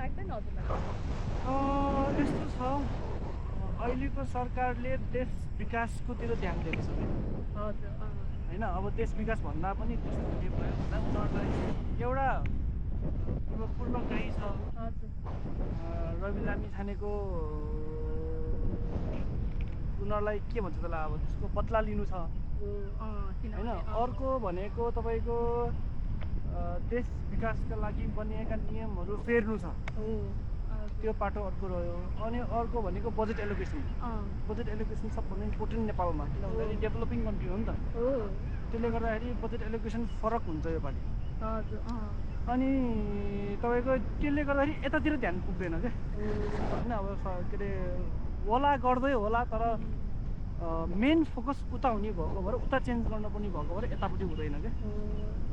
लाग्दैन हजुरलाई? यस्तो छ अहिलेको सरकारले देश विकासकोतिर ध्यान दिएको छ हजुर होइन। अब देश विकास भन्दा पनि कस्तो के भयो भन्दा उनीहरूलाई एउटा पूर्वग्रही छ। हजुर रवि लामिछानेको उनीहरूलाई के भन्छ त्यसलाई अब त्यसको बदला लिनु छ होइन। अर्को भनेको तपाईँको देश विकासका लागि बनिएका नियमहरू फेर्नु छ, त्यो पाटो अर्को रह्यो। अनि अर्को भनेको बजेट एलोकेसन। बजेट एलोकेसन सबभन्दा इम्पोर्टेन्ट नेपालमा, किन भन्दाखेरि डेभलपिङ कन्ट्री हो नि त। त्यसले गर्दाखेरि बजेट एलोकेसन फरक हुन्छ योपालि। अनि तपाईँको त्यसले गर्दाखेरि यतातिर ध्यान पुग्दैन क्या होइन। अब के अरे होला गर्दै होला, तर मेन फोकस उता हुने भएको भएर उता चेन्ज गर्न पनि भएको भएर यतापट्टि हुँदैन क्या।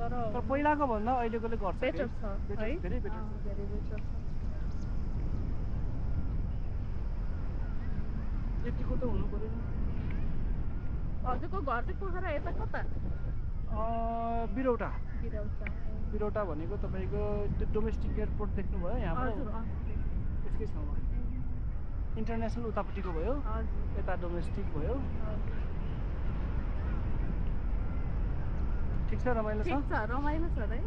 तर पहिलाको भन्दा अहिलेकोले गर्छ, बेटर छ है, धेरै बेटर छ। धेरै बेटर छ। यतिको त हुनु पऱ्यो नि। हजुरको घर चाहिँ पोखरा यता कता? बिरौटा। बिरौटा भनेको तपाईँको त्यो डोमेस्टिक एयरपोर्ट देख्नुभयो यहाँबाट, त्यसकै छेउमा। इन्टरनेसनल उतापट्टिको भयो, यता डोमेस्टिक भयो। ठिक छ, रमाइलो छ। रमाइलो छ है।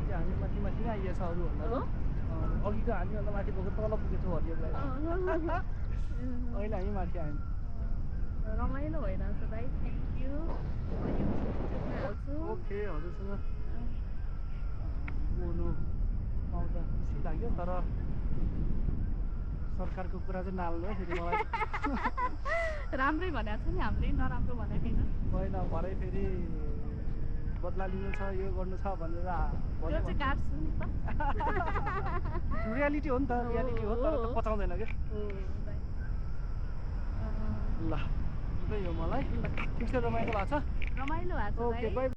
हामी माथि नै आइएछ अरूभन्दा। अघिको हामीभन्दा माथि भएको तल पुगेछौँ हरियोलाई। अहिले हामी माथि आयौँ। रमाइलो भइरहेछ भाइ, थ्याङ्क यू। ओके, हजुरसँग बोल्नु पाउँदा खुसी लाग्यो, तर सरकारको कुरा चाहिँ नाल्नु है फेरि मलाई। राम्रै भनेको छ नि हामीले, नराम्रो भनेको छैन। होइन, भरे फेरि बदला लिनु छ, यो गर्नु छ भनेर त्यो चाहिँ काट्छु नि त। रियालिटी हो नि त, रियालिटी हो, तर त पचाउँदैन क्या। ल, त्यही हो मलाई। ठिक छ, रमाइलो भएको छ। रमाइलो भएको छ। Okay, by.